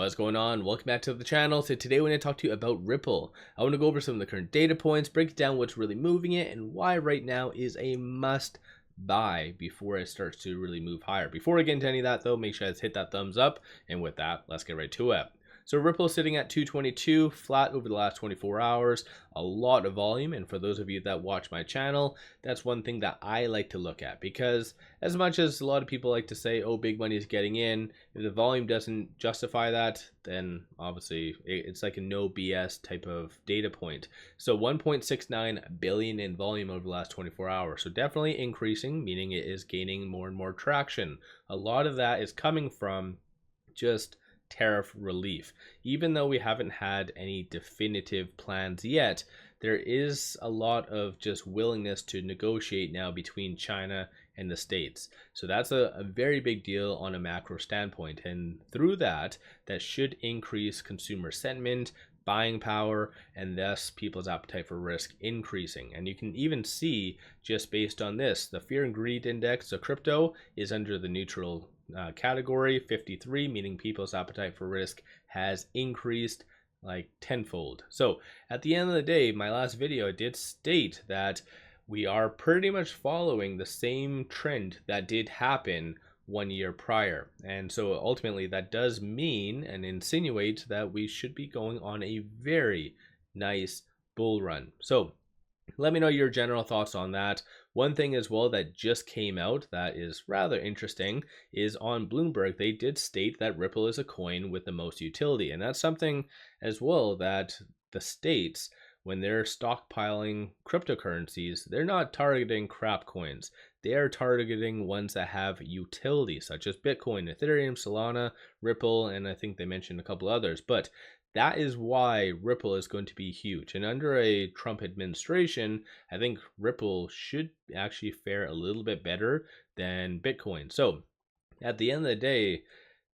What's going on? Welcome back to the channel. So today we're going to talk to you about Ripple. I want to go over some of the current data points, break down what's really moving it, and why right now is a must buy before it starts to really move higher. Before I get into any of that though, make sure you guys hit that thumbs up, and with that, let's get right to it. So Ripple is sitting at 222, flat over the last 24 hours, a lot of volume. And for those of you that watch my channel, that's one thing that I like to look at, because as much as a lot of people like to say, oh, big money is getting in, if the volume doesn't justify that, then obviously it's like a no BS type of data point. So 1.69 billion in volume over the last 24 hours. So definitely increasing, meaning it is gaining more and more traction. A lot of that is coming from just tariff relief. Even though we haven't had any definitive plans yet, there is a lot of just willingness to negotiate now between China and the States. So that's a very big deal on a macro standpoint. And through that should increase consumer sentiment, buying power, and thus people's appetite for risk increasing. And you can even see, just based on this, the fear and greed index of crypto is under the neutral category, 53, meaning people's appetite for risk has increased like tenfold. So at the end of the day, my last video did state that we are pretty much following the same trend that did happen 1 year prior. And so ultimately that does mean and insinuate that we should be going on a very nice bull run. So let me know your general thoughts on that. One thing as well that just came out that is rather interesting is on Bloomberg, they did state that Ripple is a coin with the most utility. And that's something as well that the states, when they're stockpiling cryptocurrencies, they're not targeting crap coins. They are targeting ones that have utility, such as Bitcoin, Ethereum, Solana, Ripple, and I think they mentioned a couple others. But that is why Ripple is going to be huge. And under a Trump administration, I think Ripple should actually fare a little bit better than Bitcoin. So at the end of the day,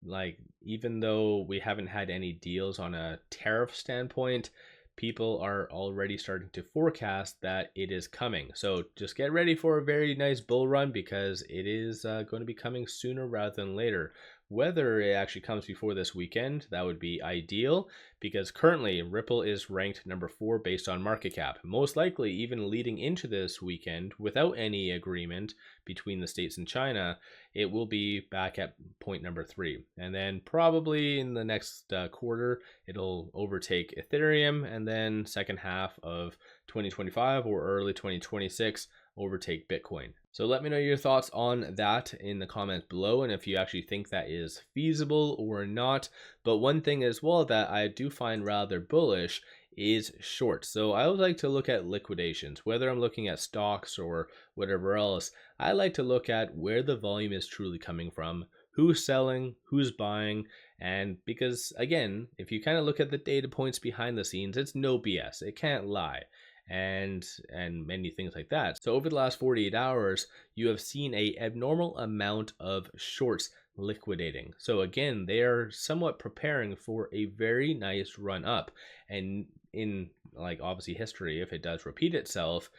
like, even though we haven't had any deals on a tariff standpoint, people are already starting to forecast that it is coming. So just get ready for a very nice bull run, because it is going to be coming sooner rather than later. Whether it actually comes before this weekend, that would be ideal, because currently Ripple is ranked number 4 based on market cap. Most likely, even leading into this weekend, without any agreement between the States and China, it will be back at point number 3. And then probably in the next quarter, it'll overtake Ethereum, and then second half of 2025 or early 2026, overtake Bitcoin. So let me know your thoughts on that in the comments below, and if you actually think that is feasible or not. But one thing as well that I do find rather bullish is shorts. So I would like to look at liquidations, whether I'm looking at stocks or whatever else. I like to look at where the volume is truly coming from, who's selling, who's buying. And because again, if you kind of look at the data points behind the scenes, it's no BS, it can't lie, and many things like that. So over the last 48 hours, you have seen a abnormal amount of shorts liquidating. So again, they are somewhat preparing for a very nice run up. And in, like, obviously history, if it does repeat itself,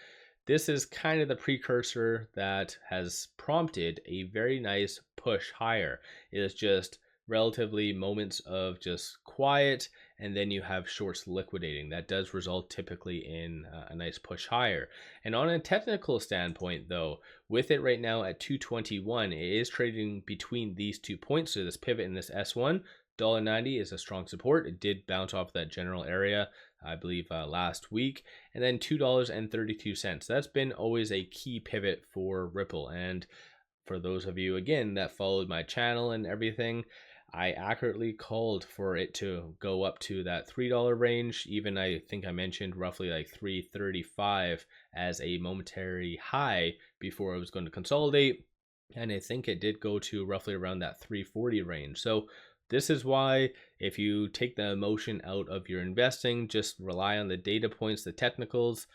this is kind of the precursor that has prompted a very nice push higher. It is just relatively moments of just quiet, and then you have shorts liquidating. That does result typically in a nice push higher. And on a technical standpoint though, with it right now at 221, it is trading between these 2 points. So this pivot in this S1, $1.90 is a strong support. It did bounce off that general area, I believe last week, and then $2.32. That's been always a key pivot for Ripple. And for those of you again that followed my channel and everything, I accurately called for it to go up to that $3 range. Even I think I mentioned roughly like $3.35 as a momentary high before it was going to consolidate. And I think it did go to roughly around that $3.40 range. So this is why, if you take the emotion out of your investing, just rely on the data points, the technicals,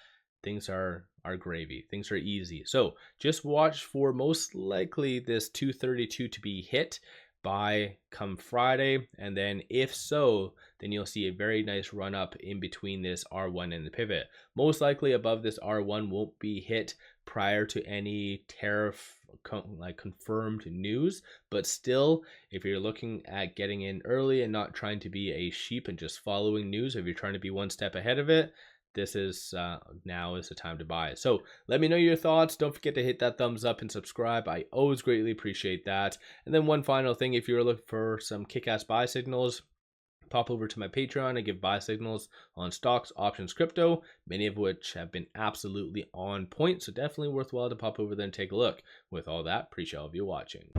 things are gravy. Things are easy. So just watch for most likely this 232 to be hit by come Friday, and then if so, then you'll see a very nice run up in between this R1 and the pivot. Most likely above this R1 won't be hit prior to any tariff confirmed news. But still, if you're looking at getting in early and not trying to be a sheep and just following news, if you're trying to be one step ahead of it, this is now is the time to buy. So let me know your thoughts. Don't forget to hit that thumbs up and subscribe. I always greatly appreciate that. And then one final thing, if you're looking for some kick-ass buy signals, pop over to my Patreon. I give buy signals on stocks, options, crypto, many of which have been absolutely on point. So definitely worthwhile to pop over there and take a look. With all that, appreciate all of you watching.